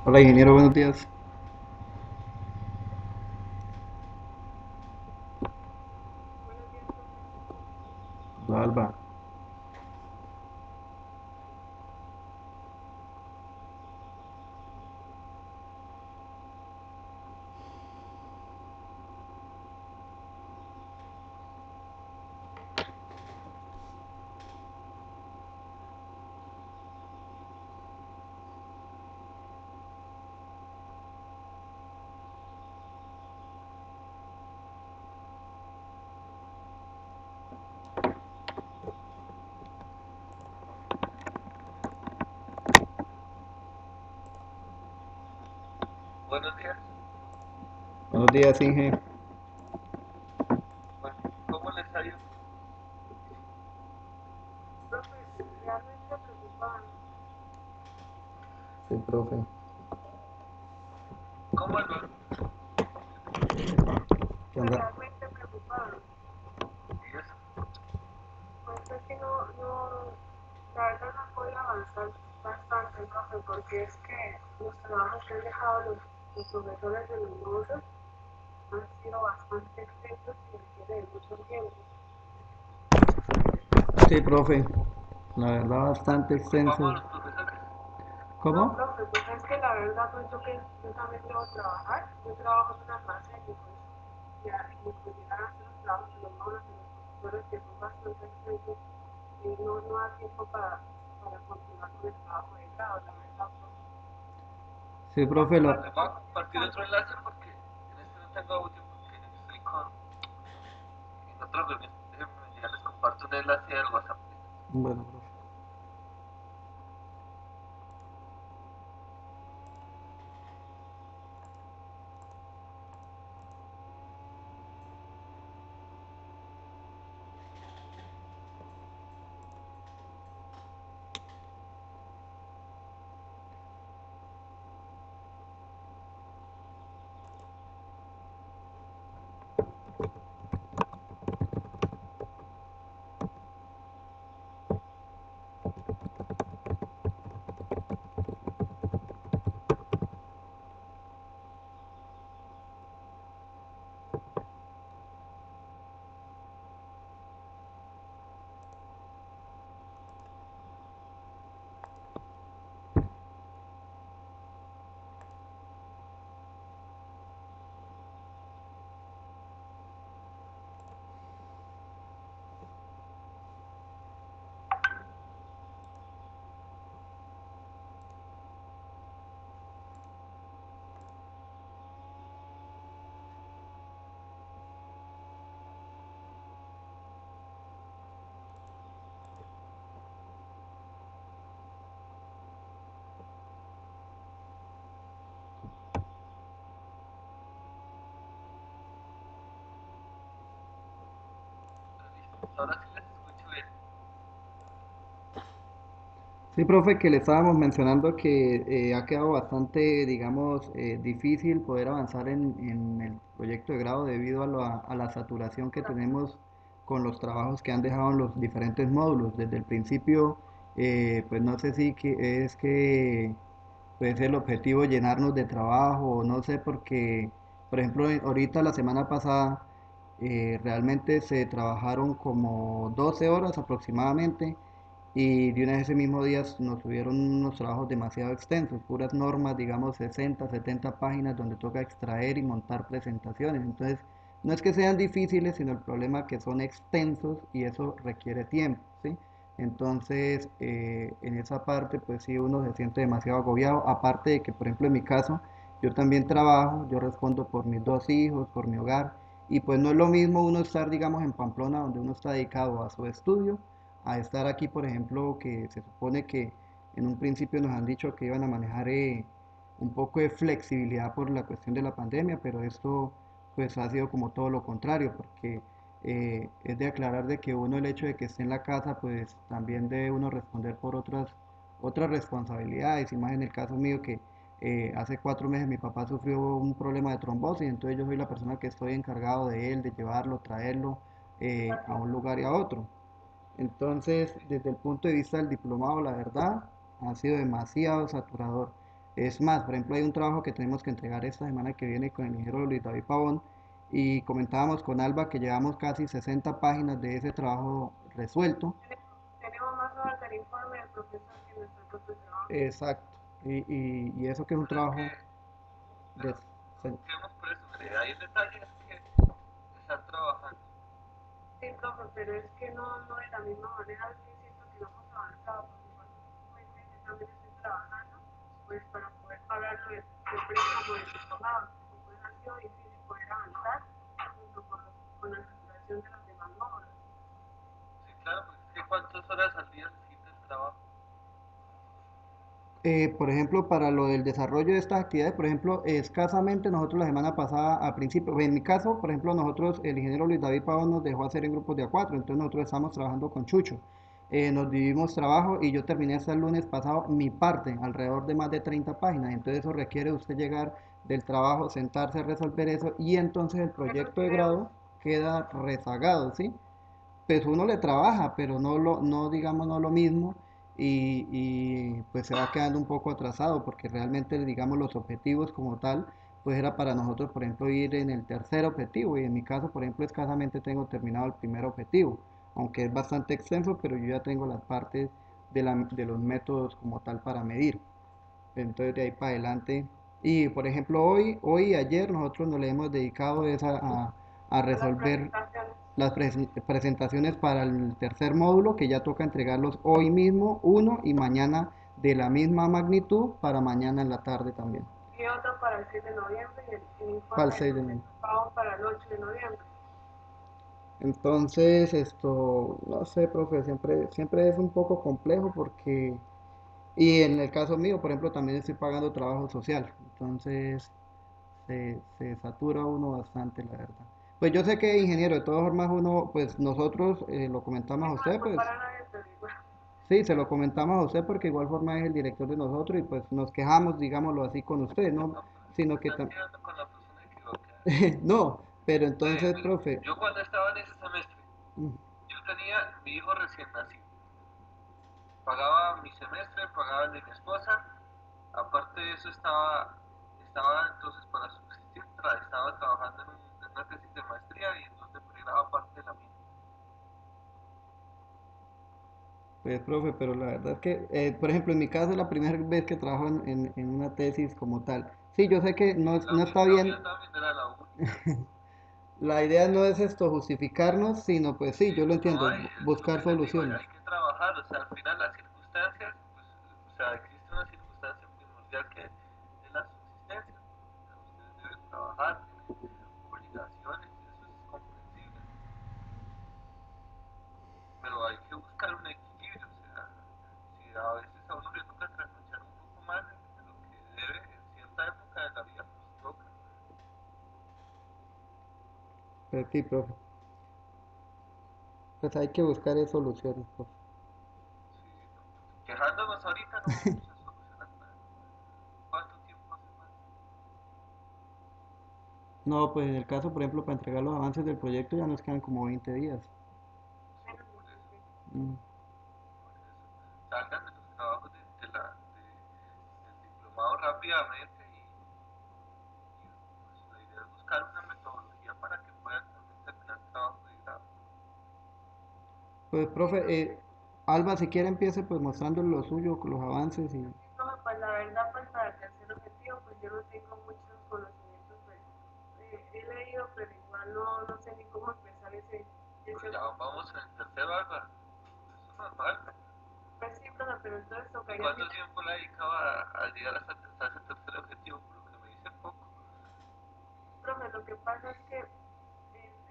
Hola ingeniero, buenos días. Buenos días, profe. Hola Alba. Buenos días. Buenos días, Inge. Bueno, ¿cómo les ha ido? Profe, realmente preocupado. Sí, profe. ¿Cómo lo? ¿Qué Pues onda? realmente preocupado. ¿Y eso? Pues es que la verdad no puedo avanzar bastante, profe, porque es que los trabajos que han dejado los profesores de los módulos han sido bastante extensos y requieren mucho tiempo. Sí, profe. La verdad, bastante ¿Culpamos a extenso. los profesores? No, ¿Cómo? profe, pues es que la verdad, pues yo también debo trabajar. Yo trabajo en un almacén y pues y pues llegar a hacer los trabajos de los módulos de los profesores que son bastante extensos y no da tiempo para continuar con el trabajo de grado, la verdad, profe. Sí, profe, Les voy a compartir otro enlace porque en este no tengo audio porque estoy en otra reunión. Déjenme, ya les comparto un enlace del WhatsApp. bueno, profe. Ahora sí les escucho bien. Sí, profe, que le estábamos mencionando que ha quedado bastante, digamos, difícil poder avanzar en el proyecto de grado debido a la saturación que tenemos con los trabajos que han dejado en los diferentes módulos. Desde el principio, pues no sé si es que pues el objetivo llenarnos de trabajo o no sé, porque, por ejemplo, ahorita la semana pasada realmente se trabajaron como 12 horas aproximadamente y de una vez ese mismo día nos tuvieron unos trabajos demasiado extensos, puras normas, digamos 60, 70 páginas donde toca extraer y montar presentaciones. Entonces, no es que sean difíciles, sino el problema que son extensos y eso requiere tiempo, ¿sí? Entonces, en esa parte, pues sí, uno se siente demasiado agobiado. Aparte de que, por ejemplo, en mi caso, yo también trabajo, yo respondo por mis dos hijos, por mi hogar, y pues no es lo mismo uno estar, digamos, en Pamplona, donde uno está dedicado a su estudio, a estar aquí, por ejemplo, que se supone que en un principio nos han dicho que iban a manejar un poco de flexibilidad por la cuestión de la pandemia, pero esto pues ha sido como todo lo contrario, porque es de aclarar de que uno el hecho de que esté en la casa, pues también debe uno responder por otras responsabilidades, y más en el caso mío que hace 4 meses mi papá sufrió un problema de trombosis, entonces yo soy la persona que estoy encargado de él, de llevarlo, traerlo a un lugar y a otro. Entonces, desde el punto de vista del diplomado, la verdad, ha sido demasiado saturador. Es más, por ejemplo, hay un trabajo que tenemos que entregar esta semana que viene con el ingeniero Luis David Pavón y comentábamos con Alba que llevamos casi 60 páginas de ese trabajo resuelto. Tenemos más horas del informe del profesor que nuestro propio trabajo. Exacto. Y eso que es un Pero es trabajo que, de... pero, digamos por eso, mire, hay un detalle es que están trabajando. Sí, profe, pero es que no de la misma manera, sí siento que no hemos avanzado, porque igualmente yo también estoy trabajando, pues para poder pagar el préstamo del diplomado, pues ha sido difícil poder avanzar junto con la saturación de las demás módulos. Sí, claro, porque es que cuántas horas al día necesita el trabajo. Por ejemplo, para lo del desarrollo de estas actividades, por ejemplo, escasamente nosotros la semana pasada, a principio, en mi caso, por ejemplo, nosotros, el ingeniero Luis David Pavón nos dejó hacer en grupos de A4, entonces nosotros estamos trabajando con Chucho. Nos dividimos trabajo y yo terminé hasta el lunes pasado mi parte, alrededor de más de 30 páginas, entonces eso requiere usted llegar del trabajo, sentarse a resolver eso y entonces el Ver los proyecto de videos, grado queda rezagado, ¿sí? Pues uno le trabaja, pero no digamos no lo mismo pues se va quedando un poco atrasado porque realmente digamos los objetivos como tal, pues era para nosotros por ejemplo ir en el tercer objetivo y en mi caso por ejemplo escasamente tengo terminado el primer objetivo, aunque es bastante extenso, pero yo ya tengo las partes de los métodos como tal para medir. Entonces de ahí para adelante. Y por ejemplo hoy y ayer nosotros nos le hemos dedicado es a a las resolver presentaciones. las presentaciones para el tercer módulo, que ya toca entregarlos hoy mismo, uno, y mañana de la misma magnitud para mañana en la tarde también, Y otro para el 6 de noviembre y el para el informe del 6 de noviembre. profesor Pavón para el 8 de noviembre. Entonces, esto, no sé, profe, siempre es un poco complejo porque, y en el caso mío, por ejemplo, también estoy pagando trabajo social, entonces se satura uno bastante, la verdad. Pues yo sé que ingeniero, de todas formas uno, pues nosotros lo Sí, comentamos a no es usted, pues culpar a nadie, pero igual. sí, se lo comentamos a usted porque igual forma es el director de nosotros y pues nos quejamos, digámoslo así, con usted, ¿no? No, pero se Sino que están quedando con la persona equivocada. no, pero Mire, entonces, mire, profe, yo cuando estaba en ese semestre, mm, yo tenía mi hijo recién nacido. Pagaba mi semestre, pagaba el de mi esposa. Aparte de eso estaba entonces para subsistir, estaba trabajando en una tesis de maestría y en donde pregrado aparte de la mía. pues profe, pero la verdad es que, por ejemplo, en mi caso es la primera vez que trabajo en una tesis como tal. Sí, yo sé que no, Sí, no está la bien, mía también era la única. la idea no es esto justificarnos, sino pues sí, yo lo No entiendo, hay, es lo buscar que les digo, soluciones. hay que trabajar, o sea, al final las circunstancias, pues, o sea, existe una circunstancia primordial que es la subsistencia. O sea, ustedes deben trabajar, tienen obligaciones, y eso es comprensible, pero hay que buscar un equilibrio, o sea, si a veces a uno le toca trasnochar un poco más de lo que debe en cierta época de la vida, pues toca. Pues sí, profe, pues hay que buscar soluciones, profe. Sí, no, pues, quejándonos ahorita no vamos a solucionar nada. ¿Cuánto tiempo hace falta? No, pues en el caso, por ejemplo, para entregar los avances del proyecto ya nos quedan como 20 días. Sí, Menos de por eso. 15. Mm. Por eso. Salgan de los trabajos del diplomado rápidamente y, pues la idea es buscar una metodología para que puedan también terminar el trabajo de grado. Pues, Sí, profe, profe. Alba, si quiere empiece pues mostrándole lo suyo, con los avances y... Sí, profe, pues la verdad, pues para el tercer objetivo, pues yo no tengo muchos conocimientos, pues he leído, pero igual no sé ni cómo empezar Pero ese ya objetivo. vamos en el tercero, Alba. Eso es normal. Pues sí, profe, pero entonces ¿Y tocaría cuánto mirar. tiempo le dedicaba a llegar hasta ese tercer objetivo? Por lo que me dice poco. Profe, lo que pasa es que en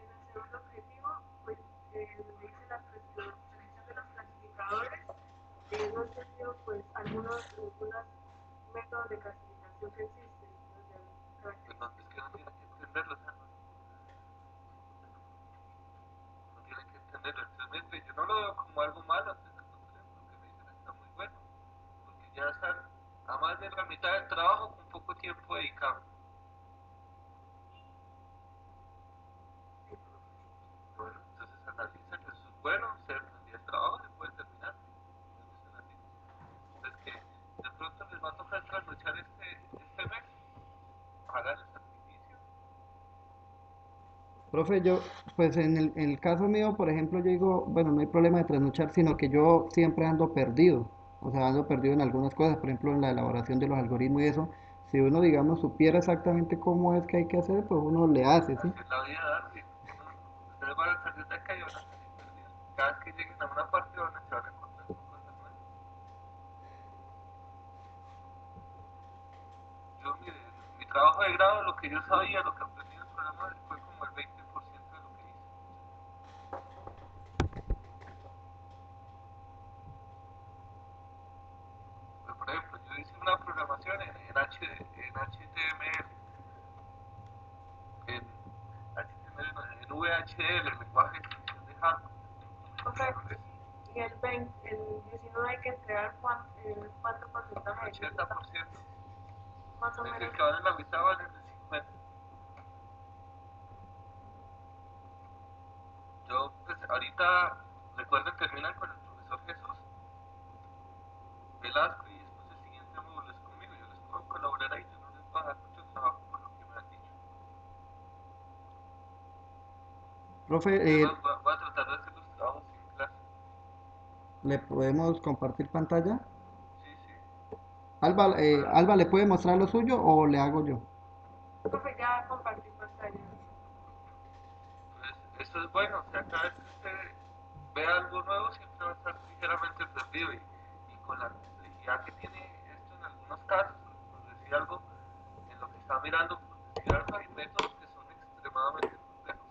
el segundo objetivo, pues me dice la selección de los clasificadores, no he entendido pues algunos métodos de clasificación información que existe, donde Pues no, características. es que no tiene que entenderlo, o sea, no tiene que entenderlo. Entonces, mire, yo no lo veo como algo malo, entonces, lo que me dicen está muy bueno, porque ya están a más de la mitad del trabajo con poco tiempo dedicado. Sí, profe. Bueno, entonces analicen, eso es bueno, y el trabajo se puede terminar. Me dicen así. Pues que de pronto les va a tocar trasnochar este mes, hagan el sacrificio. Profe, yo, pues en el caso mío, por ejemplo, yo digo, bueno, no hay problema de trasnochar, sino que yo siempre ando perdido. O sea, ando perdido en algunas cosas, por ejemplo, en la elaboración de los algoritmos y eso. Si uno, digamos, supiera exactamente cómo es que hay que hacer, pues uno le hace, ¿sí? Así es la vida, Darcy. Ustedes van a salir de acá y van a salir perdidos. Cada vez que lleguen a una parte se van a encontrar con cosas nuevas. Yo, mire, mi trabajo de grado, lo que yo sabía, lo que aprendí del programa fue como el 20% de lo que hice. Pues, por ejemplo, yo hice una programación en HTML, en HTML, no, en VHDL, el lenguaje de extensión de hardware. Profe, y el 19 hay que entregar cuánto El porcentaje de crédito, 80%. más o Es decir, menos. que vale la mitad, vale el 50%. Yo, pues, ahorita, recuerden, terminan con el profesor Jesús Velasco y después el siguiente módulo es conmigo. Yo les puedo colaborar ahí, yo no les voy a dar mucho trabajo por lo que me han dicho. Profe, Además, voy a tratar de hacer los trabajos sin clase. ¿le podemos compartir pantalla? Sí, sí. Alba, Para, Alba, ¿le puede mostrar lo suyo o le hago yo? Profe, ya compartí pantalla. pues, esto es bueno, o sea, cada vez que usted vea algo nuevo, siempre va a estar ligeramente perdido. Y con la complejidad que tiene esto en algunos casos, por decir algo, en lo que está mirando, por decir algo, hay métodos que son extremadamente complejos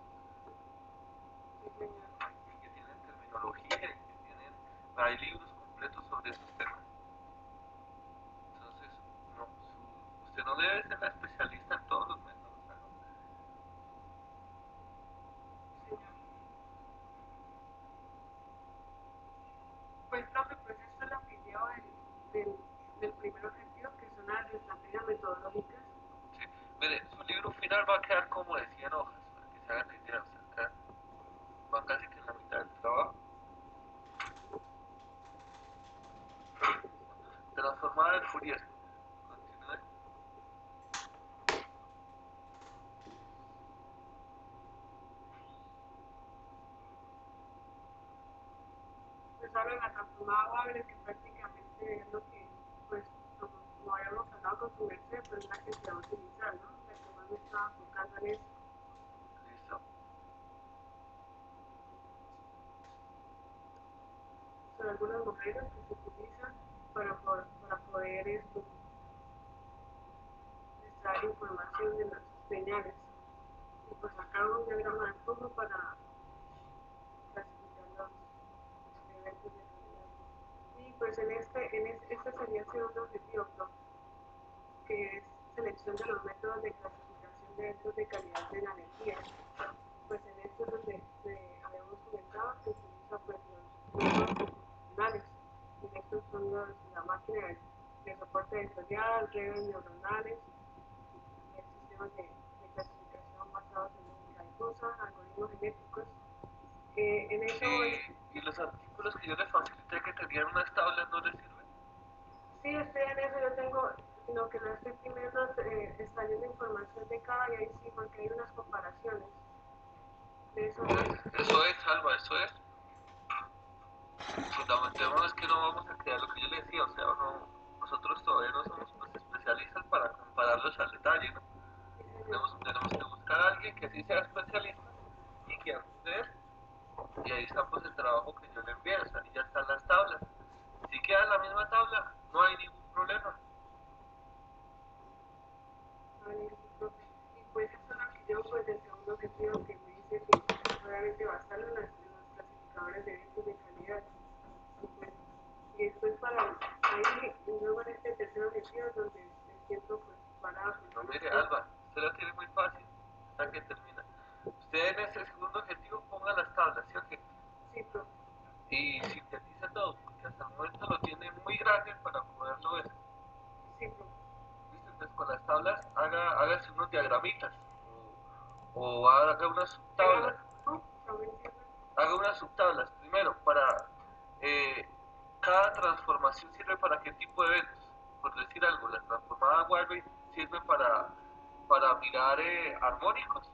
Sí, señor. y que tienen terminología y que tienen, hay libros completos sobre esos temas. Entonces, no, usted no debe ser la especialista en todos los métodos, ¿no? Sí, señor. Pues, profe, pues esto es lo que llevo del primer objetivo, que son las estrategias metodológicas. Sí. Mire, su libro final va a quedar como de 100 hojas, para que se hagan la idea, o sea, va casi que en la mitad del trabajo. Transformada en Fourier. Continúe. Pues habla de la transformada Wagner, que prácticamente es lo que, pues, como habíamos hablado con su merced, pues la que se va a utilizar, ¿no? La que más me estaba enfocando en eso. Listo. Son algunos modelos que se utilizan para poder extraer información de las señales y pues sacar un diagrama de flujo para clasificar los eventos de calidad. Y pues este sería el segundo objetivo, ¿no? Que es selección de los métodos de clasificación de eventos de calidad de la energía. Pues en esto es donde habíamos comentado que utiliza pues los métodos convencionales. En estos son la máquina de soporte vectorial, redes neuronales, sistemas de clasificación basados en lógica difusa, algoritmos genéticos. En eso, Y los artículos que yo les facilité que tenían unas tablas no les sirven. sí estoy en eso, yo tengo, sino que no estoy primero extrayendo información de cada y ahí sí, porque hay unas comparaciones. De eso no es. Eso es, Alba, eso es. Fundamentémonos que no vamos a crear lo que yo le decía, o sea, no, nosotros todavía no somos pues, especialistas para compararlos al detalle, ¿no? Sí, señor. Tenemos que buscar a alguien que sí sea especialista y que ayude. Y ahí está pues el trabajo que yo le envié, o sea, ahí ya están las tablas. Si queda en la misma tabla, no hay ningún problema. Vale, sí, profe. Y pues eso es lo que yo, pues el segundo objetivo que me dice que obviamente basarlo en los clasificadores de eventos de calidad. Y pues, y después para ahí, y luego en este tercer objetivo es donde me siento pues ya que termina. Usted en ese segundo objetivo ponga las tablas, ¿sí o qué? Sí, profe. Y sintetice todo, porque hasta el momento lo tiene muy grande para poderlo ver. Sí, profe. ¿Listo? Entonces con las tablas hágase unos diagramitas o haga unas subtablas. No me entiendo. Haga unas subtablas. Primero, para cada transformación sirve para qué tipo de eventos. Por decir algo, la transformada Warby sirve para mirar armónicos,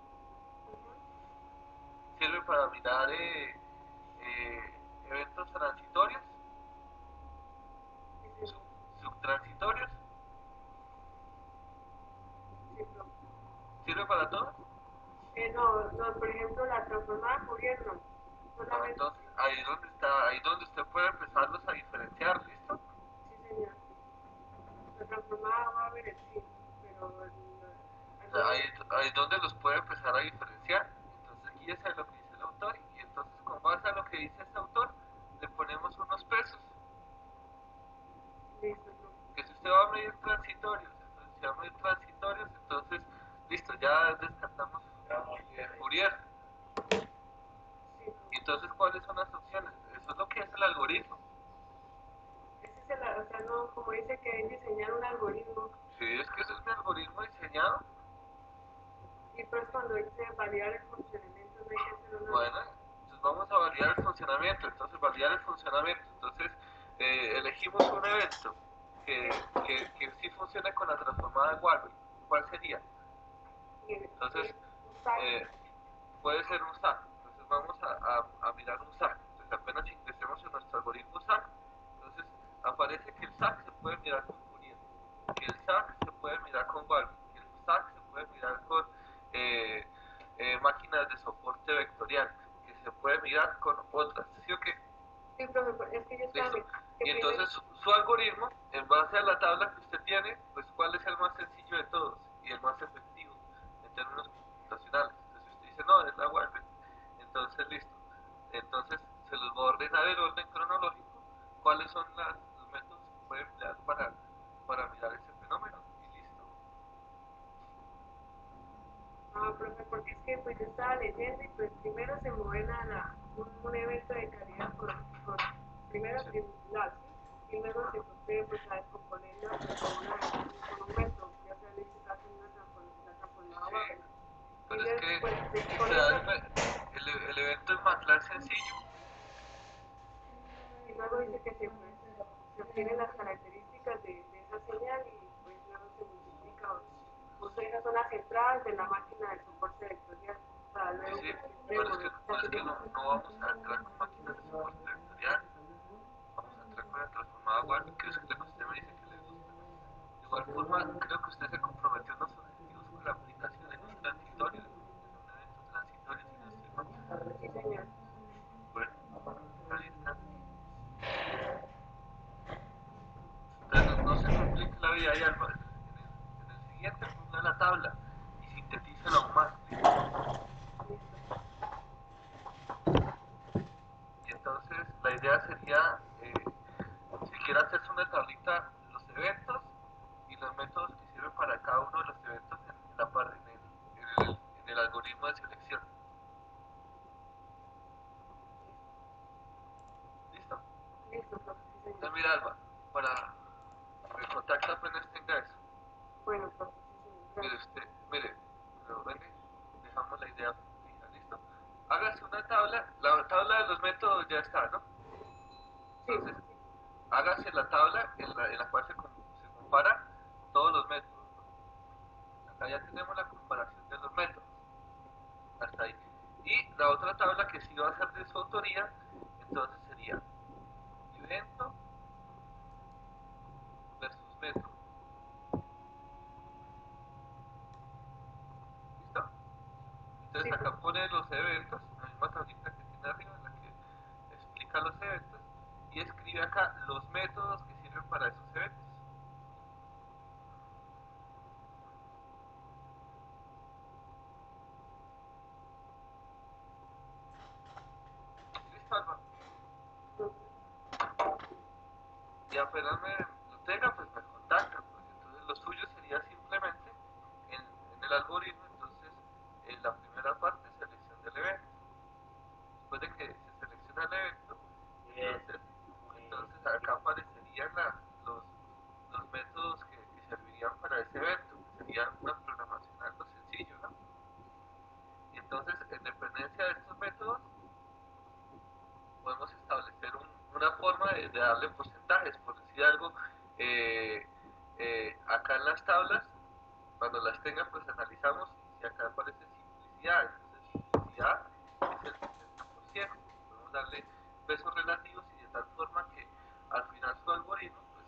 sirve para mirar eventos transitorios, subtransitorios, Sí, profe. sirve para todo. No, por ejemplo, la transformada Fourier no. No, Solamente. entonces ahí donde usted puede empezarlos a diferenciar, ¿listo? Sí, señor. La transformada va a ver el sí, pero O sea, ahí donde los puede empezar a diferenciar. Entonces guíese a lo que dice el autor y entonces con base a lo que dice este autor le ponemos unos pesos. listo, profe. Que si usted va a medir transitorios, entonces si va a medir transitorios, entonces listo, ya descartamos Fourier. Sí, profe. Y entonces, ¿cuáles son las opciones? Eso es lo que es el algoritmo. Ese es el, o sea, no, como dice que es diseñar un algoritmo. Si es que ese es mi algoritmo diseñado, Y pues cuando dice validar el funcionamiento no hay que hacer una. bueno, entonces vamos a validar el funcionamiento. Entonces, validar el funcionamiento. Entonces, elegimos un evento que sí funcione con la transformada de Warby. ¿Cuál sería? Entonces, eh, puede ser un SAC. Entonces, vamos a mirar un SAC. Entonces, apenas ingresemos en nuestro algoritmo SAC, entonces aparece que el SAC se puede mirar con Fourier, que el SAC se puede mirar con Warby, que el SAC se puede mirar con máquinas de soporte vectorial, que se puede mirar con otras, ¿sí o qué? Sí, profe, es que yo estaba. Listo. Y entonces su algoritmo, en base a la tabla que usted tiene, pues cuál es el más sencillo de todos y el más efectivo en términos computacionales. Entonces usted dice, no, es la Warby. Entonces, listo. Entonces se los va a ordenar el orden cronológico, cuáles son los métodos que puede emplear para mirar ese fenómeno. Y listo. Ah, profe, porque es que pues yo estaba leyendo y pues primero se modela un evento de calidad con primero Sí. triangular, ¿sí? Y luego se procede pues a descomponerlo con un método, ya sea en este caso una transformada Sí, Wagner. Y pero es que después o con sea, esta, el evento en MATLAB es sencillo. y luego dice que se obtienen las características de esa señal y pues luego se multiplica. O sea, esas son las entradas de la máquina de soporte vectorial. O sea, Sí, luego sí, pues, pero es que no vamos a entrar con máquinas de soporte vectorial, vamos a entrar con la transformada Warby, que es lo que usted me dice que le gusta. De igual forma, creo que usted se comprometió en los objetivos con la aplicación en un transitorio, en un evento transitorio, si no estoy mal. sí, señor. Bueno, ahí está. Entonces no se complique la vida y Alba. En el siguiente ponga la tabla y sintetícela aún más. ¿Listo? Y entonces la idea sería, si quiere hacerse una tablita, los eventos y los métodos que sirven para cada uno de los eventos en la parte, en el algoritmo de selección. ¿Listo? Listo, profe, sí, señor. Entonces mira Alba, para me contacta apenas tenga eso. Bueno, profe, sí, señor. Mire Gracias. usted, mire, pero ven, dejamos la idea fija, ¿listo? Hágase una tabla, la tabla de los métodos ya está, ¿no? Sí, Entonces, hágase la tabla en la cual se compara todos los métodos, ¿no? Acá ya tenemos la comparación de los métodos, hasta ahí. Y la otra tabla que sí va a ser de su autoría, entonces sería evento versus método, ¿listo? sí, Entonces acá pone los eventos, la misma tablita que tiene arriba, en la que explica los eventos, y escribe acá los métodos que sirven para esos eventos. ¿Listo, Alba? Y apenas lo tenga, pues me contacta, porque entonces lo suyo sería simplemente en el algoritmo, entonces En la primera parte, selección del evento. Después de que se selecciona el evento, entonces acá aparecerían los métodos que servirían para ese evento, que sería una programación algo sencillo, ¿no? Y entonces, en dependencia de estos métodos, podemos establecer una forma de darle porcentajes, por decir algo, eh, acá en las tablas, cuando las tenga, pues analizamos y si acá aparece simplicidad, entonces simplicidad es el 60%, podemos darle pesos relativos y de tal forma que al final su algoritmo pues,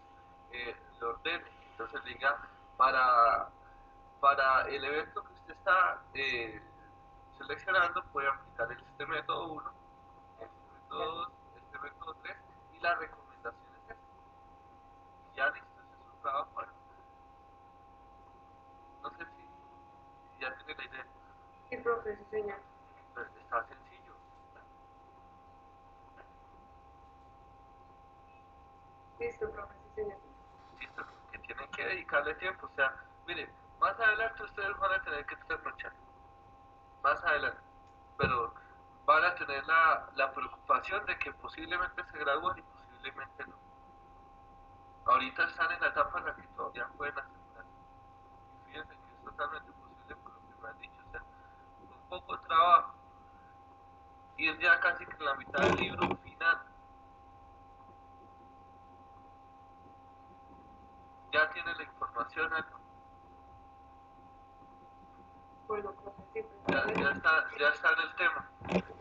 lo ordene, entonces diga para, para el evento que usted está seleccionando puede aplicar este método 1, este método 2, este método 3 y la recomendación es esta. Y ya listo, ese es un trabajo. No sé si ya tiene la idea. Sí, profe, sí, señor. Pero está sencillo. Listo, profe, sí, señor. Listo, que tienen que dedicarle tiempo. O sea, mire, más adelante ustedes van a tener que trasnochar. Más adelante. Pero van a tener la preocupación de que posiblemente se gradúen y posiblemente no. Ahorita están en la etapa en la que todavía pueden asegurar. Y fíjense que es totalmente posible por lo que me han dicho. O sea, con poco trabajo, ir ya casi que en la mitad del libro final, ya tiene la información, Bueno, profe, sí, ya está en el tema,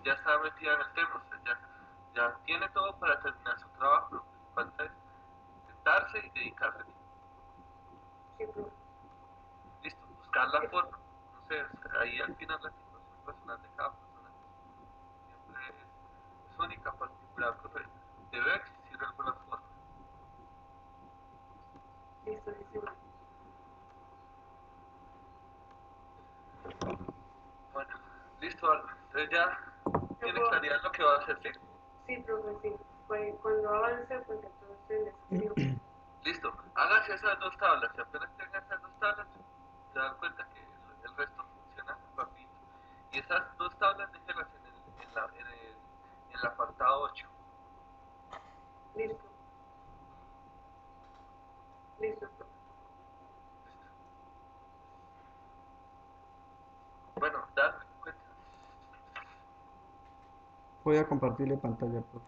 ya está metida en el tema, o sea, ya tiene todo para terminar su trabajo, lo que le falta es sentarse y dedicarse tiempo. sí, profe. Listo, buscar la forma, no sé, ahí al final la situación personal de cada persona siempre es única, particular, profe, debe existir alguna forma. Listo, sí, señor. Bueno, listo, Alba, entonces ya ¿Ya tiene puedo? claridad lo que va a hacer, ¿sí? Sí, profe, sí. Pues cuando avance, pues entonces les escribo. Listo, hágase esas dos tablas, si apenas tenga esas dos tablas, se dan cuenta que el resto funciona rapidito. Y esas dos tablas déjenlas en el apartado 8. Listo, listo, profe. Bueno, dale, cuenta. Voy a compartirle pantalla, profe.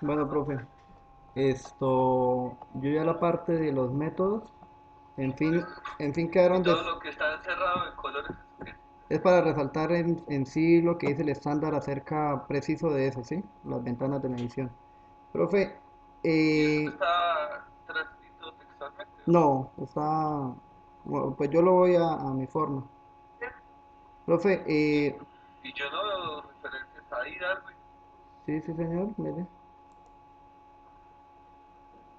Bueno, profe, yo ya la parte de los métodos, en fin, en fin Y quedaron todo lo que está encerrado en colores es que. es para resaltar en sí lo que dice el estándar acerca preciso de eso, ¿sí? Las ventanas de medición. Profe, Y eso eh, está transcrito textualmente, ¿no? no, está, bueno, pues yo lo voy a mi forma. Profe, Y yo no veo referencias ahí, Darwin. sí, sí, señor, mire.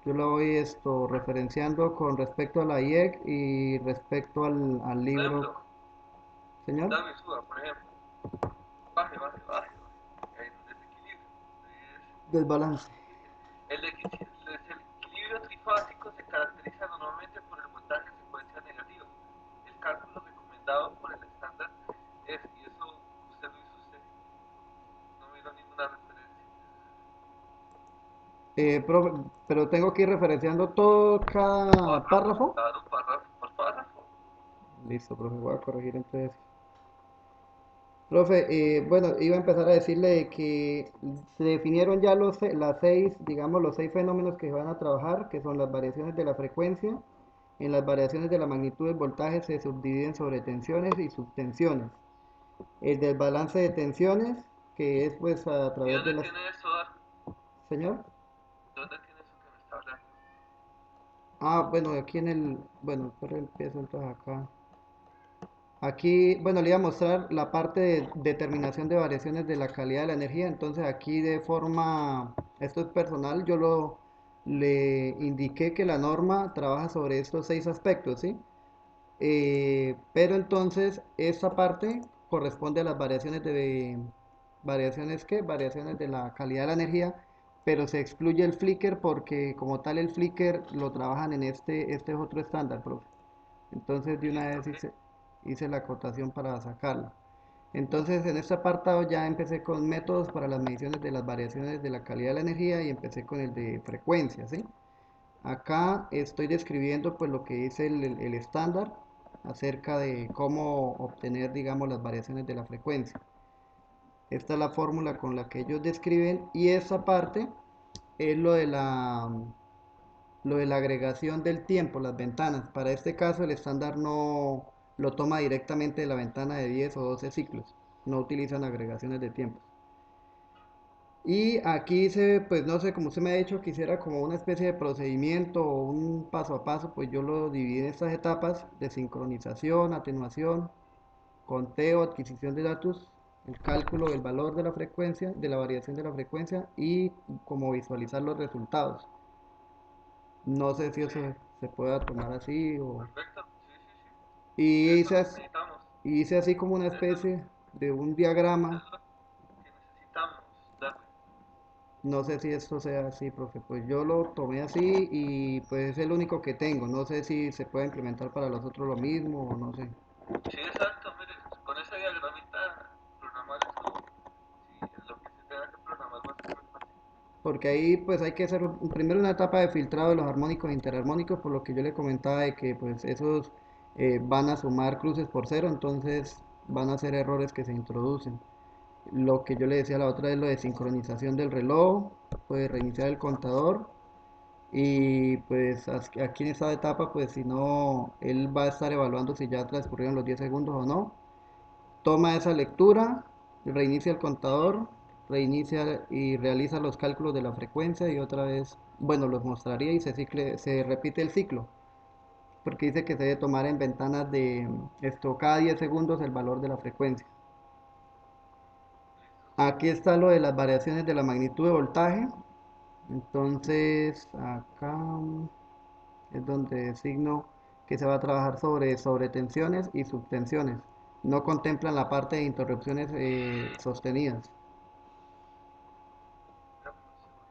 Yo lo voy referenciando con respecto a la IEC y respecto al Por libro, ejemplo, señor, Darwin suba, por ejemplo. Baje, baje, baje, baje. Hay un desequilibrio. desbalance. El equilibrio trifásico se caracteriza normalmente por el voltaje en secuencia negativa. El cálculo recomendado por el estándar es, y eso usted lo hizo usted, no miró ninguna referencia. Profe, pero tengo que ir referenciando todo cada Párrafo, párrafo. claro, párrafo por párrafo. Listo, profe, voy a corregir entonces. Profe, bueno, iba a empezar a decirle de que se definieron ya las seis, digamos, los seis fenómenos que se van a trabajar, que son las variaciones de la frecuencia. En las variaciones de la magnitud del voltaje se subdividen sobre tensiones y subtensiones. El desbalance de tensiones, que es pues a ¿Y través de dónde las... tiene eso, Darwin? Señor. ¿Dónde tiene eso que me está hablando? Ah, bueno, aquí en el... Bueno, pero empiezo entonces acá. Aquí, bueno, le iba a mostrar la parte de determinación de variaciones de la calidad de la energía. Entonces aquí de forma, esto es personal, le indiqué que la norma trabaja sobre estos seis aspectos, ¿sí? Pero entonces esta parte corresponde a las variaciones variaciones ¿qué? Variaciones de la calidad de la energía, pero se excluye el flicker porque como tal el flicker lo trabajan en este es otro estándar, profe. Entonces de una Listo, vez ok. hice la acotación para sacarla. Entonces en este apartado ya empecé con métodos para las mediciones de las variaciones de la calidad de la energía y empecé con el de frecuencia, ¿sí? Acá estoy describiendo pues lo que es el estándar acerca de cómo obtener, digamos, las variaciones de la frecuencia. Esta es la fórmula con la que ellos describen y esta parte es lo de la agregación del tiempo, las ventanas. Para este caso el estándar no lo toma directamente de la ventana de 10 o 12 ciclos, no utilizan agregaciones de tiempo. Y aquí hice, pues no sé, como usted me ha dicho que hiciera como una especie de procedimiento o un paso a paso, pues yo lo dividí en estas etapas de sincronización, atenuación, conteo, adquisición de datos, el cálculo del valor de la frecuencia, de la variación de la frecuencia y cómo visualizar los resultados. No sé si Sí, eso se pueda tomar así o... perfecto. Sí, sí, sí. Y De eso hice, necesitamos. y hice así como una De eso especie de un diagrama. es lo que necesitamos. Darle. No sé si esto sea así, profe. Pues yo lo tomé así y pues es el único que tengo. No sé si se puede implementar para los otros lo mismo o no sé. Sí, exacto. Mire, con ese diagramita, programar eso, sí, es lo que se tenga que programar va a ser muy fácil. Porque ahí pues hay que hacer primero una etapa de filtrado de los armónicos e interarmónicos, por lo que yo le comentaba de que pues esos van a sumar cruces por cero, entonces van a ser errores que se introducen. Lo que yo le decía la otra es lo de sincronización del reloj, pues reiniciar el contador y pues aquí en esta etapa pues si no, él va a estar evaluando si ya transcurrieron los 10 segundos o no. Toma esa lectura, reinicia el contador, reinicia y realiza los cálculos de la frecuencia y otra vez, bueno, los mostraría y se repite el ciclo, porque dice que se debe tomar en ventanas de esto cada 10 segundos el valor de la frecuencia. Listo, sí. Aquí está lo de las variaciones de la magnitud de voltaje. Entonces, acá es donde designo que se va a trabajar sobre tensiones y subtensiones. No contemplan la parte de interrupciones sostenidas. Dame un segundo.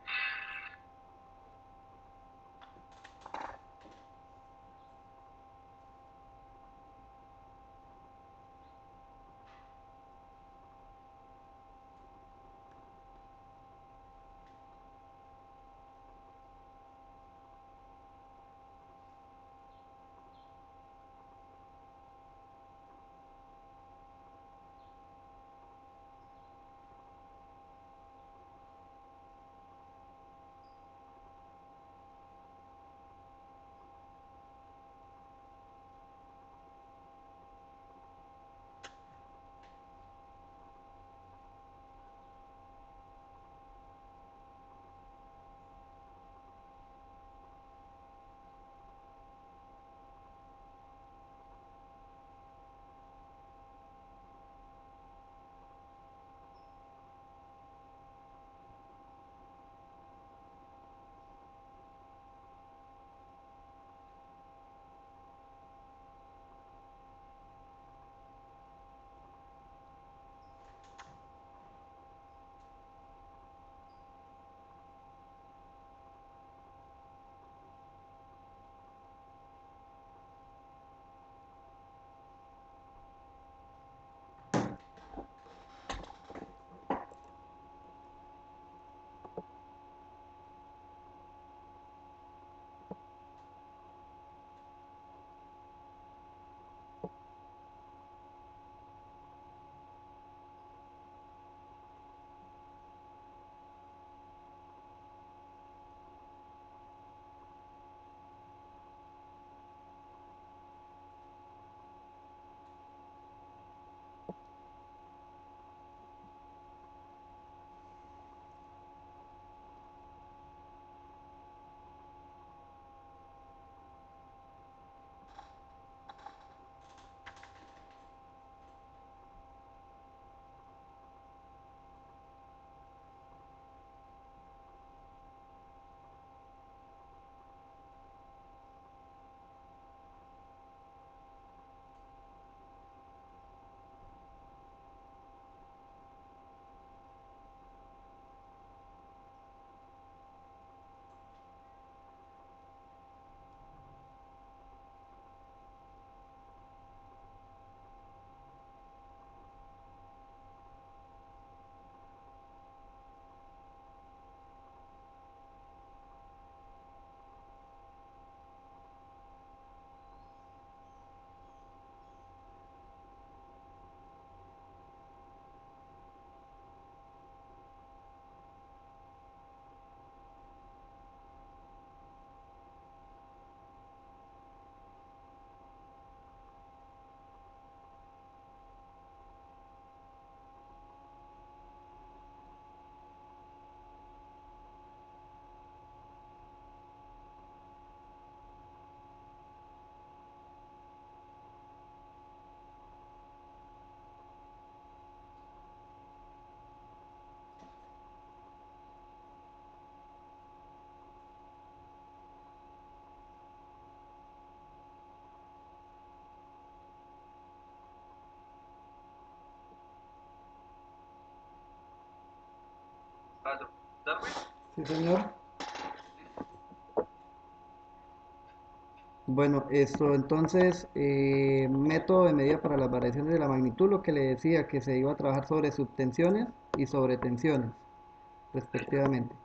Aló, Darwin, Sí, señor. listo. Bueno, esto entonces, método de medida para las variaciones de la magnitud, lo que le decía que se iba a trabajar sobre subtensiones y sobre tensiones, Sí, respectivamente.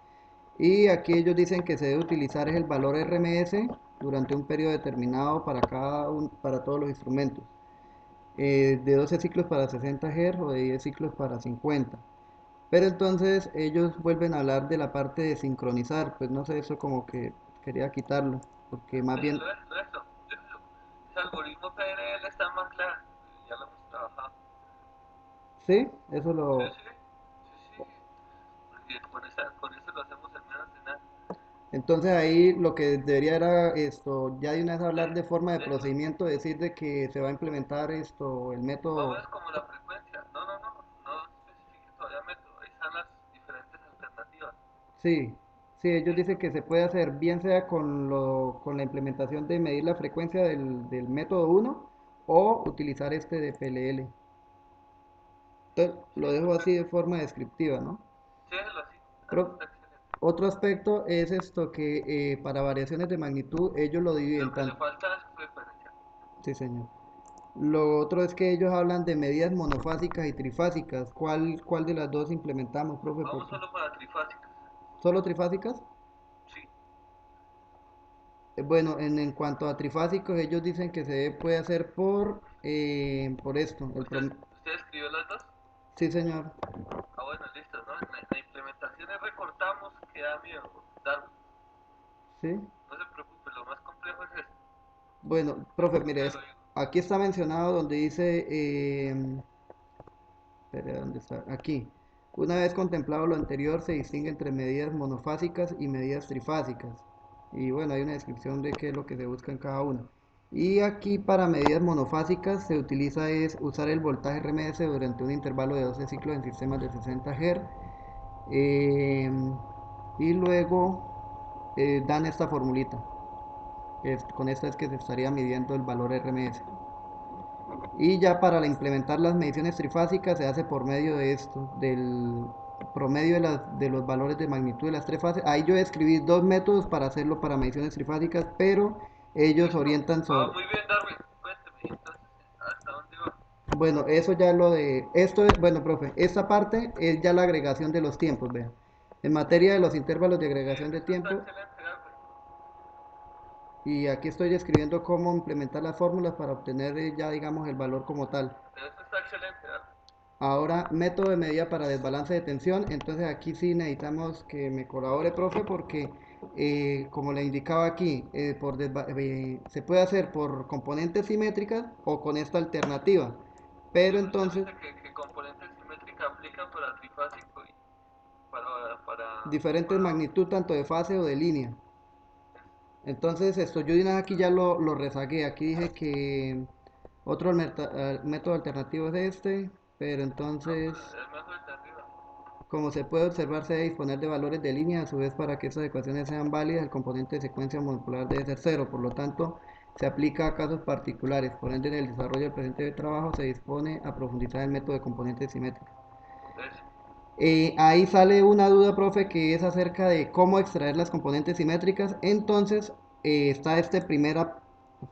Y aquí ellos dicen que se debe utilizar es el valor RMS durante un periodo determinado para todos los instrumentos. De 12 ciclos para 60 Hz o de 10 ciclos para 50. Pero entonces ellos vuelven a hablar de la parte de sincronizar, pues no sé, eso como que quería quitarlo, porque más bien, déjelo, déjelo, déjelo, déjelo. Ese algoritmo PNL está más claro, ya lo hemos trabajado. sí, eso Sí, lo... sí, sí, sí, porque con eso lo hacemos en menos de nada. Entonces ahí lo que debería era esto, ya de una vez hablar De, de forma de de hecho, procedimiento, decir de que se va a implementar esto, el más o método. menos como la frecuencia. No, no, no, no especifique todavía método. Ahí están las diferentes alternativas. Sí, sí, ellos dicen ¿Listo? que se puede hacer, bien sea con la implementación de medir la frecuencia del método uno o utilizar este de PLL. Entonces, Sí, lo dejo así perfecto. de forma descriptiva, ¿no? Sí, déjelo así. Así Pero está excelente. otro aspecto es esto que para variaciones de magnitud ellos lo dividen Lo que le tanto. falta es frecuencia. Sí, señor. Lo otro es que ellos hablan de medidas monofásicas y trifásicas. ¿Cuál de las dos implementamos, profe? Vamos Porque solo para trifásicas. ¿solo trifásicas? Sí. Bueno, en cuanto a trifásicos, ellos dicen que puede hacer por esto. ¿Usted escribió las dos? Sí, señor. Ah, bueno, listo, ¿no? En la implementación recortamos, queda miedo. Darwin. Sí. No se preocupe, lo más complejo es esto. Bueno, profe, mire, Escuche, lo digo. aquí está mencionado donde dice, espere, ¿dónde está? Aquí. Una vez contemplado lo anterior, se distingue entre medidas monofásicas y medidas trifásicas. Y bueno, hay una descripción de qué es lo que se busca en cada una. Y aquí para medidas monofásicas se utiliza es usar el voltaje RMS durante un intervalo de 12 ciclos en sistemas de 60 Hz. Y luego dan esta formulita. Con esta es que se estaría midiendo el valor RMS. Y ya para implementar las mediciones trifásicas se hace por medio de esto, del promedio de los valores de magnitud de las tres fases. Ahí yo escribí dos métodos para hacerlo para mediciones trifásicas, pero ellos ¿Listo? orientan Ah, sobre... muy bien, Darwin. Cuénteme, entonces, ¿hasta dónde va? Bueno, eso ya lo de... Esto es, bueno, profe, esta parte es ya la agregación de los tiempos, vean. En materia de los intervalos de Sí, agregación de esto está tiempo, excelente, Darwin. y aquí estoy escribiendo cómo implementar las fórmulas para obtener ya, digamos, el valor como tal. Esto está excelente, Darwin. Ahora, método de medida para desbalance de tensión. Entonces aquí sí necesitamos que me colabore, profe, porque como le indicaba aquí, se puede hacer por componentes simétricas o con esta alternativa. Sí, Pero pero usted me entonces, dice que componente simétrica aplica para trifásico y diferentes para magnitud tanto de fase o de línea. Entonces, esto yo de una vez aquí ya lo rezagué. Aquí dije que otro método alternativo es este, pero no, pero entonces es mejor el de arriba. como se puede observar, se debe disponer de valores de línea, a su vez para que estas ecuaciones sean válidas, el componente de secuencia molecular debe ser cero, por lo tanto, se aplica a casos particulares, por ende, en el desarrollo del presente de trabajo se dispone a profundizar el método de componentes simétricos. Eso. Ahí sale una duda, profe, que es acerca de cómo extraer las componentes simétricas. Entonces, está esta primera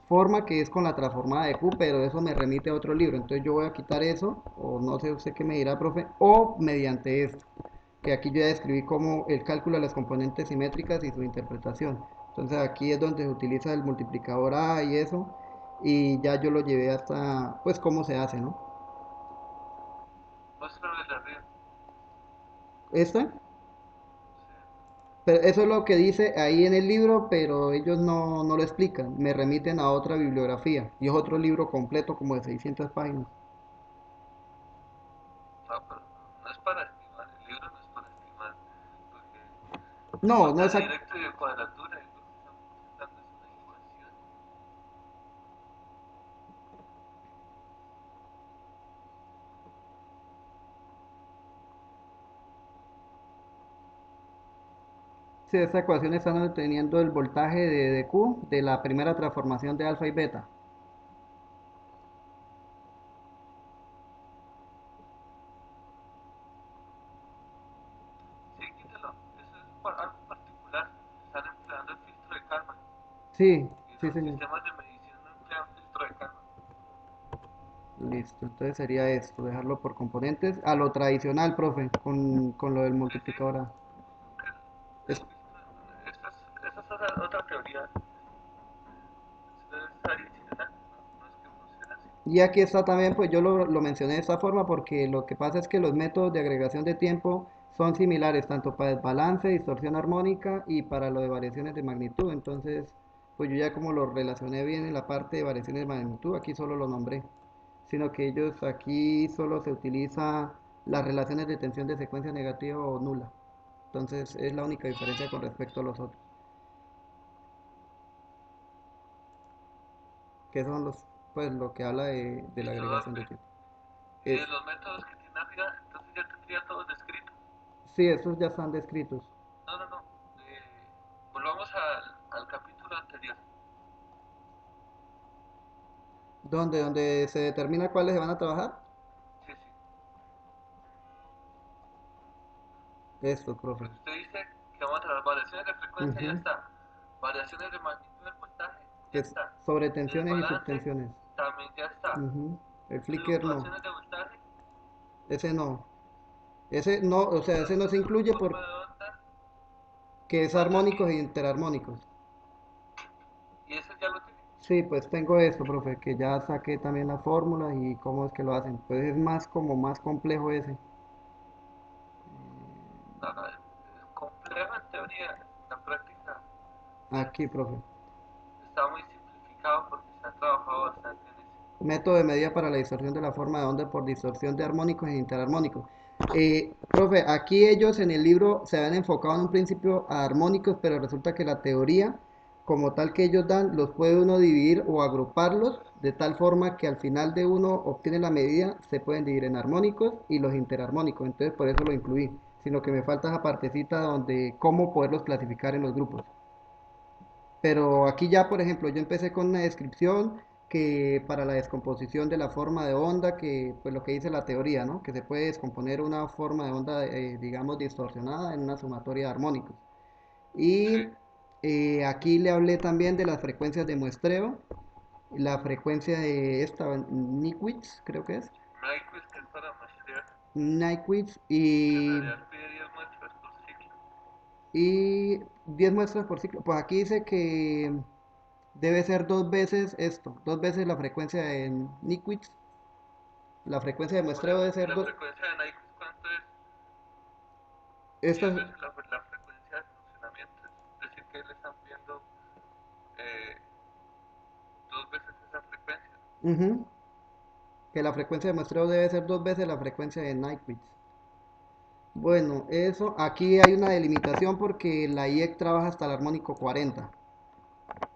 forma que es con la transformada de Q, pero eso me remite a otro libro. Entonces, yo voy a quitar eso, o no sé usted qué me dirá, profe, o mediante esto, que aquí yo ya describí como el cálculo de las componentes simétricas y su interpretación. Entonces, aquí es donde se utiliza el multiplicador A y eso, y ya yo lo llevé hasta, pues, cómo se hace, ¿no? Muéstrame el de arriba. Esta. Sí. Pero eso es lo que dice ahí en el libro, pero ellos no lo explican. Me remiten a otra bibliografía. Y es otro libro completo, como de 600 páginas. No, pero no es para estimar. El libro no es para estimar. Porque No, no es... voltaje directo y de cuadratura y lo que estamos presentando es una ecuación. Sí, esta ecuación está obteniendo el voltaje de Q de la primera transformación de alfa y beta. Sí, Sí, Y sí, esos señor. sistemas de medición no emplean filtro de Kalman. Listo, entonces sería esto, dejarlo por componentes. A lo tradicional, profe, con lo del Sí, sí, multiplicador A. que Es- es, esa es otra teoría. Eso es adicional, no es que funcione así. y aquí está también, pues yo lo mencioné de esta forma porque lo que pasa es que los métodos de agregación de tiempo son similares tanto para desbalance, distorsión armónica y para lo de variaciones de magnitud. Entonces, pues yo ya como lo relacioné bien en la parte de variaciones de magnitud, aquí solo lo nombré. Sino que ellos aquí solo se utiliza las relaciones de tensión de secuencia negativa o nula. Entonces es la única diferencia con respecto a los otros, que son los, pues lo que habla de la Listo, agregación de dale. tiempo. Y Es, de los métodos que tiene arriba, entonces ya tendría todos descritos. sí, estos ya están descritos. No, no, no. Eh, volvamos al capítulo anterior. Donde se determina cuáles se van a trabajar. Sí, sí. Esto, profe. Porque usted dice que vamos a tratar variaciones de frecuencia, ya Ujú. está. Variaciones de magnitud del voltaje, ya Es está. sobre tensiones y Desbalance, subtensiones. también ya está. Ujú. El flicker no. Fluctuaciones de voltaje, Ese no. Ese no, o sea, ese no se oscilaciones con incluye forma porque de onda, es ¿cuánto es armónicos que? e interarmónicos. Y ese ya lo tiene. Sí, pues tengo esto, profe, que ya saqué también la fórmula y cómo es que lo hacen. Pues es más como más complejo ese. No, no, es complejo en teoría, en la práctica Aquí, profe. está muy simplificado porque se ha trabajado bastante en eso. Método de medida para la distorsión de la forma de onda por distorsión de armónicos e interarmónicos. Profe, aquí ellos en el libro se habían enfocado en un principio a armónicos, pero resulta que la teoría, como tal que ellos dan, los puede uno dividir o agruparlos de tal forma que al final de uno obtiene la medida, se pueden dividir en armónicos y los interarmónicos. Entonces por eso lo incluí. Sino que me falta esa partecita donde cómo poderlos clasificar en los grupos. Pero aquí ya, por ejemplo, yo empecé con una descripción que para la descomposición de la forma de onda, que pues lo que dice la teoría, ¿no? Que se puede descomponer una forma de onda, digamos, distorsionada en una sumatoria de armónicos. Sí. Y aquí le hablé también de las frecuencias de muestreo, la frecuencia de esta, Nyquist, creo que es, Nyquist, que es para muestrear, Nyquist, que en realidad pide 10 muestras por ciclo. y 10 muestras por ciclo. Pues aquí dice que debe ser dos veces esto, dos veces la frecuencia en Nyquist. La frecuencia de Por muestreo eso, debe y ser la dos. frecuencia de Nyquist, ¿cuánto es? Esta 10 es, veces la frecuencia de funcionamiento. Es decir, que le están viendo eh, 2 veces esa frecuencia. ujú, que la frecuencia de muestreo debe ser dos veces la frecuencia de Nyquist. Bueno, eso, aquí hay una delimitación porque la IEC trabaja hasta el armónico 40.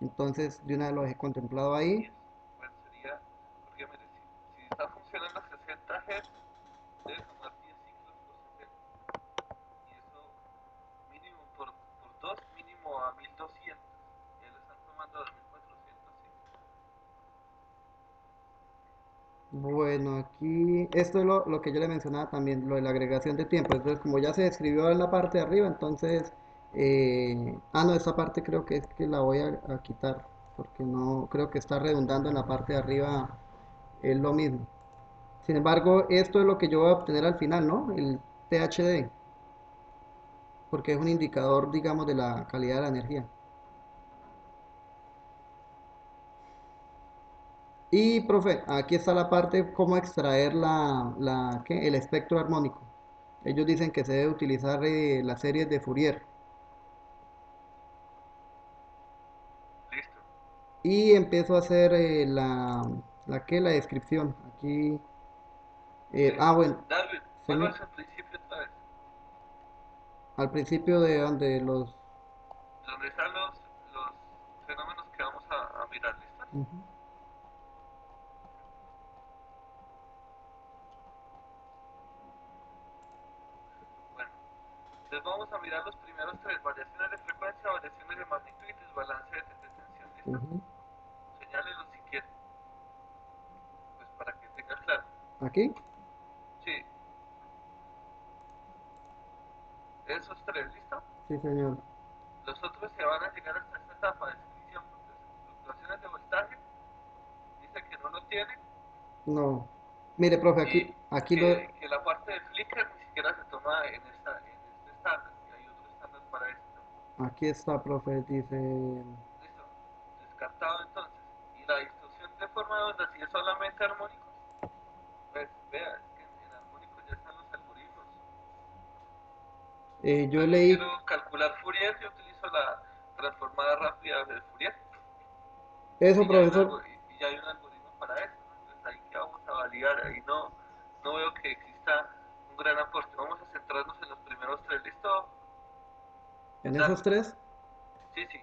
Entonces, de una vez lo dejé contemplado ahí. 10. Bueno, sería, porque mire, si está funcionando a 60 Hz, debe tomar 10 ciclos por 60. Y eso mínimo por 2, mínimo a 1200. Y ahí lo están tomando a 2400 ciclos. Bueno, aquí, esto es lo que yo le mencionaba también, lo de la agregación de tiempo. Entonces, como ya se describió en la parte de arriba, entonces, no, esta parte creo que es que la voy a quitar, porque no, creo que está redundando en la parte de arriba, es lo mismo. Sin embargo, esto es lo que yo voy a obtener al final, ¿no? El THD, porque es un indicador, digamos, de la calidad de la energía. Y, profe, aquí está la parte cómo extraer ¿qué? El espectro armónico. Ellos dicen que se debe utilizar las series de Fourier. Listo. Y empiezo a hacer la descripción. Aquí, bueno, Darwin, señor, vuelvas al principio otra vez. al principio de donde los... Donde están los fenómenos que vamos a mirar, ¿listos? Ujú, Bueno, entonces vamos a mirar los primeros tres: variaciones de frecuencia, variaciones de magnitud y desbalance de tensión, ¿listo? ujú. Señálenlo si quieren, pues para que tenga claro. Aquí, Sí, esos tres, ¿listo? sí, señor. Los otros se van a llegar hasta esta etapa de descripción, porque tiene No. Mire, profe, y aquí lo, que la parte de Flickr ni siquiera se toma en este estándar y hay otro estándar para eso. aquí está, profe, dice, Listo, descartado entonces. Y la distorsión de forma de onda, si es solamente armónicos, pues vea, es que en armónicos ya están los algoritmos. yo Entonces yo leí quiero calcular Fourier, yo utilizo la transformada rápida del Fourier eso, y ya hay profesor. y ya hay un algoritmo para eso, ¿no? Entonces ahí que vamos a validar, ahí no veo que exista un gran aporte. Vamos a centrarnos en los primeros tres, ¿listo? En esos Dale, tres. sí, sí,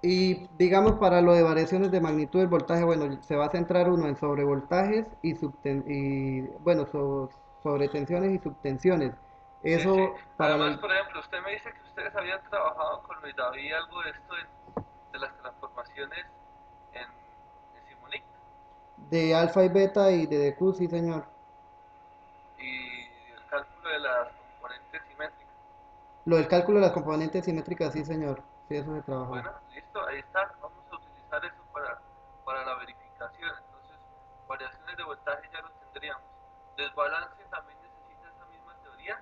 Y digamos para lo de variaciones de magnitud del voltaje, bueno, se va a centrar uno en sobrevoltajes y bueno, sobretensiones y subtensiones. sí, sí. Eso para Además, la por ejemplo, usted me dice que ustedes habían trabajado con Luis David algo de esto de las transformaciones en Simulink de alfa y beta y de DQ, sí, señor. y el cálculo de las componentes simétricas. Lo del cálculo de las componentes simétricas, sí, señor. Sí, eso se trabajó. Bueno, listo, ahí está. Vamos a utilizar eso para la verificación. Entonces, variaciones de voltaje ya lo tendríamos. Desbalance también necesita esa misma teoría.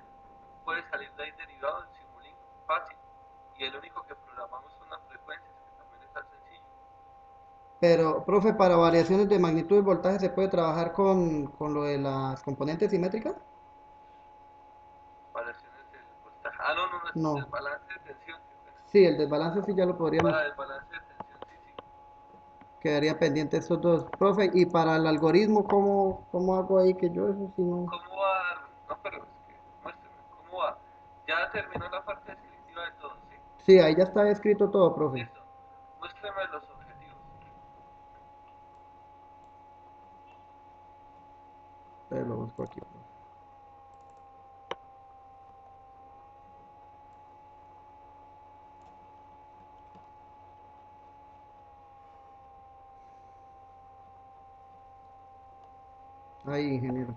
Puede salir de ahí derivado en Simulink fácil. Y el único que programamos son las frecuencias, que también está sencillo. Pero, profe, para variaciones de magnitud del voltaje se puede trabajar con lo de las componentes simétricas. Variaciones del voltaje. Ah, no, no, no, es No. desbalance de tensión, qué pena. Sí, el desbalance sí ya lo podríamos. Para desbalance de tensión, sí, sí. Quedaría pendiente estos dos. Profe, y para el algoritmo, ¿cómo hago ahí? Que yo eso sí no. ¿Cómo va? No, pero es que muéstrame, ¿cómo va? Ya terminó la parte descriptiva de todo, ¿sí? Sí, ahí ya está escrito todo, profe. Listo. Muéstrame los objetivos. Lo busco aquí, profe. Ahí, ingeniero.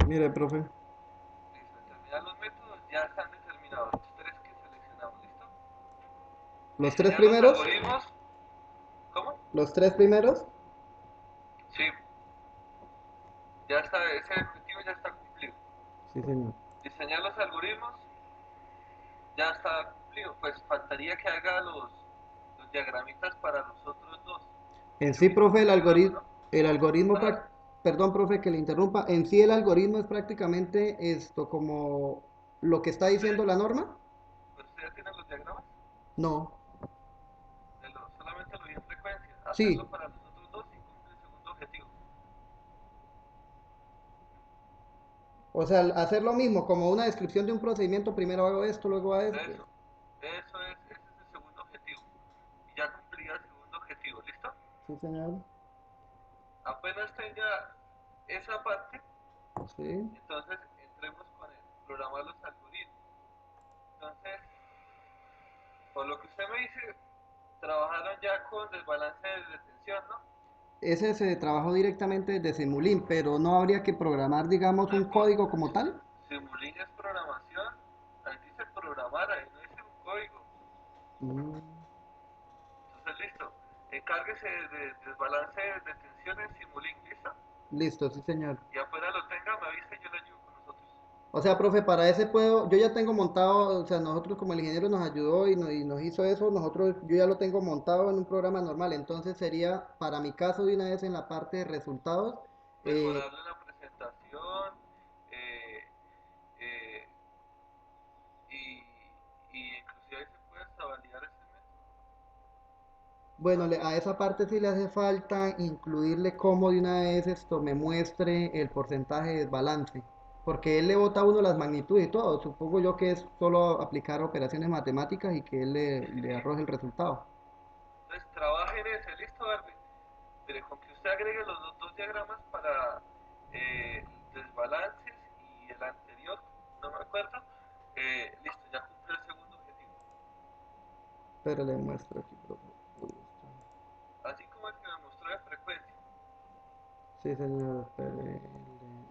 Mire, profe. Listo. Determinar los métodos ya están determinados. Los tres que seleccionamos, ¿listo? ¿Los tres Diseñar los primeros? algoritmos. ¿Cómo? ¿Los tres primeros? Sí, ya está, ese objetivo ya está cumplido. Sí, señor. Diseñar los algoritmos ya está cumplido. Pues faltaría que haga los diagramitas para los otros dos. En Yo sí, mismo profe, estoy ayudando, ¿no? el algoritmo, Para, perdón, profe, que le interrumpa. En sí, el algoritmo es prácticamente esto como lo que está diciendo la norma. pero usted ya tiene los diagramas. No. Solamente lo vi en frecuencia. Sí. Hacerlo para los otros dos y cumple el segundo objetivo. O sea, hacer lo mismo, como una descripción de un procedimiento, primero hago esto, luego hago esto. Eso es, ese es el segundo objetivo. Y ya cumplía el segundo objetivo, ¿listo? Sí, señor. Apenas tenga esa parte, Sí. entonces entremos con el programar los algoritmos. Entonces, por lo que usted me dice, trabajaron ya con desbalance de tensión, ¿no? Ese se trabajó directamente desde Simulink, pero no habría que programar, digamos, No un importa. código como tal. Simulink es programación, ahí dice programar, ahí no dice un código. Mm, Entonces, listo. Encárguese de desbalance de tensión en Simulink, ¿listo? listo, sí, señor. Y apenas lo tenga, me avisa y yo le ayudo con nosotros. O sea, profe, para ese puedo, yo ya tengo montado, o sea, nosotros como el ingeniero nos ayudó y nos hizo eso, nosotros, yo ya lo tengo montado en un programa normal, entonces sería, para mi caso de una vez en la parte de resultados, eh, Mejorarle la presentación eh, eh, y, y inclusive ahí se puede hasta validar ese método. Bueno, a esa parte sí le hace falta incluirle cómo de una vez esto me muestre el porcentaje de desbalance. Porque él le bota a uno las magnitudes y todo. Supongo yo que es solo aplicar operaciones matemáticas y que él le Sí, arroje el resultado. entonces trabaje en ese, listo, Darwin. Mire, con que usted agregue los dos diagramas para desbalances y el anterior, no me acuerdo, listo, ya cumple el segundo objetivo. Pero le muestro aquí, profe. ¿Dónde está? Así como el que me mostró de frecuencia. Sí, señor.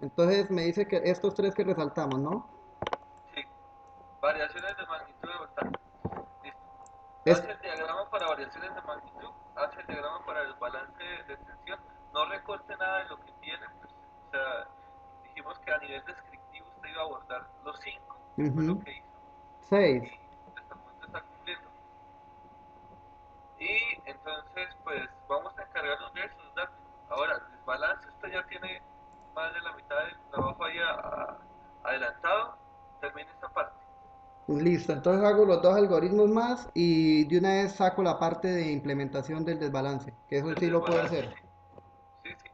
Entonces me dice que estos tres que resaltamos, ¿no? Sí, variaciones de magnitud de voltaje. Listo. Es, Hace el diagrama para variaciones de magnitud, hace el diagrama para el balance de tensión. No recorte nada de lo que tiene, pues, o sea, dijimos que a nivel descriptivo usted iba a abordar los cinco, que fue lo ujú, que hizo, 6. y hasta el momento está cumpliendo. Y entonces, pues, vamos a encargarnos de esos datos. Ahora, desbalance, usted ya tiene más de la mitad del trabajo ahí adelantado, termina esta parte. Listo, entonces hago los dos algoritmos más y de una vez saco la parte de implementación del desbalance, que eso Del sí lo puedo desbalance, hacer. sí. Sí, sí.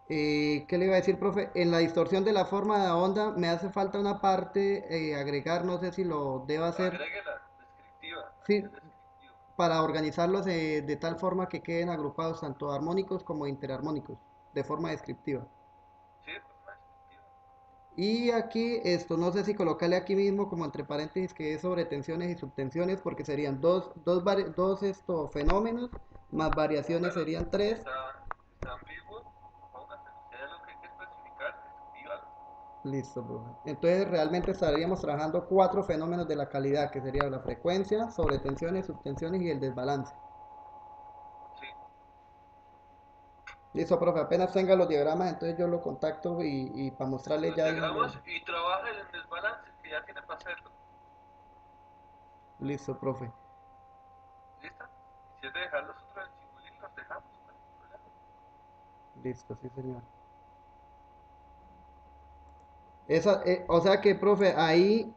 ¿Qué le iba a decir, profe? En la distorsión de la forma de onda me hace falta una parte agregar, no sé si lo debo hacer, Agréguela, descriptiva, a sí, nivel descriptivo. para organizarlos de tal forma que queden agrupados tanto armónicos como interarmónicos, de forma descriptiva. Sí, de forma descriptiva. Y aquí esto, no sé si colocarle aquí mismo como entre paréntesis que es sobre tensiones y subtensiones, porque serían dos fenómenos, más variaciones Póngalo, serían si tres. está ambiguo, póngaselo. Si hay algo que hay que especificar, escríbalo. Listo, profe. Entonces realmente estaríamos trabajando cuatro fenómenos de la calidad, que sería la frecuencia, sobretensiones, subtensiones y el desbalance. Sí, Listo, profe. Apenas tenga los diagramas, entonces yo lo contacto y para mostrarle los ya diagramos y trabaja en el desbalance que ya tiene para hacerlo. Listo, profe. ¿Listo? Y si es de dejar los otros en Simulink, los dejamos, no hay problema. Listo, sí, señor. O sea que, profe, ahí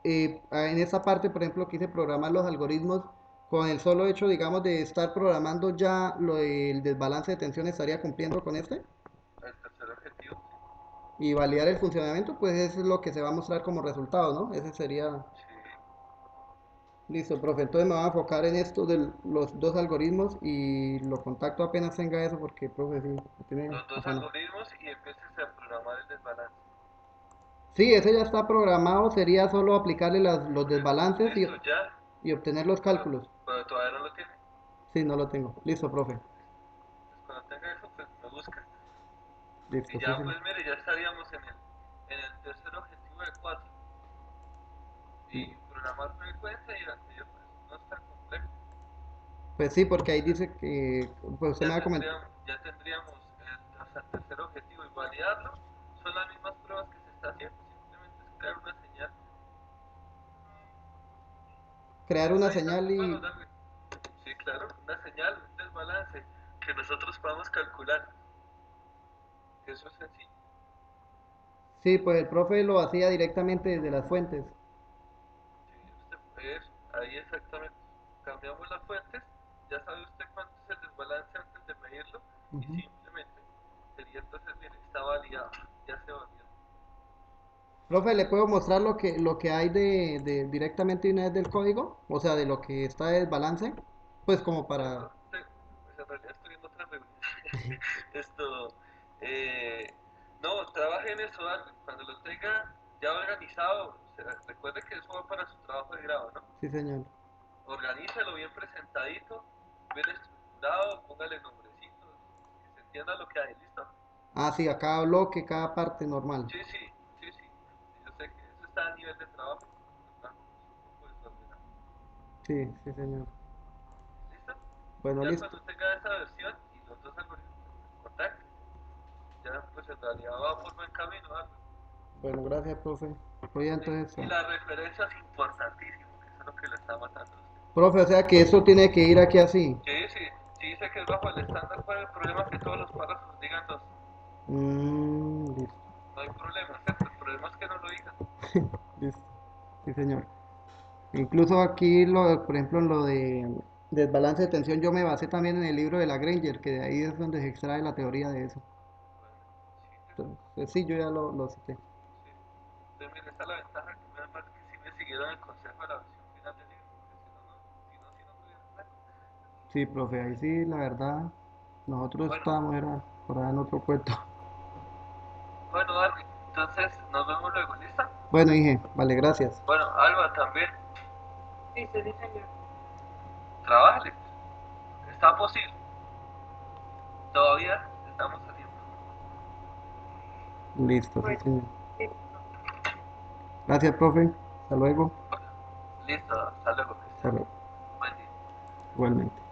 en esa parte, por ejemplo, quise programar los algoritmos con el solo hecho, digamos, de estar programando ya el desbalance de tensión, estaría cumpliendo con este El tercer objetivo, sí. y validar el funcionamiento, pues eso es lo que se va a mostrar como resultado, ¿no? Ese sería, Sí. listo, profe. Entonces me voy a enfocar en esto de los dos algoritmos y lo contacto apenas tenga eso porque, profe, sí, me tiene Los dos afano. algoritmos y empieces a programar el desbalance. Sí, ese ya está programado, sería solo aplicarle los Por eso, desbalances listo, ya. y obtener los Pero, cálculos. pero todavía no lo tiene. Sí, no lo tengo. Listo, profe. Entonces cuando tenga eso, pues me busca. Y Listo, sí, ya, sí. pues mire, ya estaríamos en el tercer objetivo de cuatro. Y programar frecuencia y el anterior, pues no es tan complejo. Pues sí, porque ahí Ya, dice que, pues usted me va a comentar. ya tendríamos hasta el tercer objetivo y validarlo. Son las mismas pruebas que se está haciendo, simplemente es crear una señal. Crear una Ahí está, señal póngalo, y... Darwin. Sí, claro, una señal, un desbalance que nosotros podamos calcular. Eso es sencillo. Sí, pues el profe lo hacía directamente desde las fuentes. Sí, usted, eso, ahí exactamente. Cambiamos las fuentes, ya sabe usted cuánto es el desbalance antes de medirlo y Ujú. simplemente sería entonces, mire, está validado, ya se validó. Profe, ¿le puedo mostrar lo que hay directamente una vez del código? O sea, de lo que está de desbalance. Pues como No, para... pues en realidad estoy en otra reunión. Esto, eh, no, trabaje en eso, Darwin. Cuando lo tenga ya organizado, o sea, recuerde que eso va para su trabajo de grado, ¿no? Sí, señor. Organícelo bien presentadito, bien estructurado, póngale nombrecitos, que se entienda lo que hay, ¿listo? Ah, sí, a cada bloque, cada parte normal. Sí, sí, sí, sí. Yo sé que eso está a nivel de trabajo, normal, es un poco desordenado. Sí, sí, señor. ¿Listo? Bueno, Ya listo. cuando tenga esa versión y los dos algoritmos, contacte. Ya, pues en realidad va por buen camino, Álvaro. Bueno, gracias, profe. Voy a Sí. entonces... Y la referencia es importantísimo, que eso es lo que le está matando a usted. Profe, o sea que eso tiene que ir aquí así. Sí, sí, sí dice que es bajo el estándar, ¿cuál es el problema? Que todos los párrafos digan dos. Listo, No hay problema, ¿cierto? El problema es que no lo digan. listo. Sí, señor. Incluso aquí, por ejemplo, en lo de Desbalance de tensión, yo me basé también en el libro de la Granger, que de ahí es donde se extrae la teoría de eso. Entonces, sí, yo ya lo cité. Sí. Entonces, mira, esta es la ventaja, que menos mal que sí me siguieron el consejo de la versión final del libro, porque si no tuviera nada. Sí, profe, ahí sí, la verdad, nosotros Bueno, estábamos, era por ahí en otro cuento. bueno, Darwin, entonces nos vemos luego, ¿lista? Bueno, dije, vale, gracias. Bueno, Alba también, Listo, sí, señor. trabajale, está posible, todavía estamos saliendo. Listo, sí, Bueno, señor. listo. Gracias, profe. Hasta luego. Bueno, listo, hasta luego, que Hasta estés bien. luego. Buen día. Igualmente.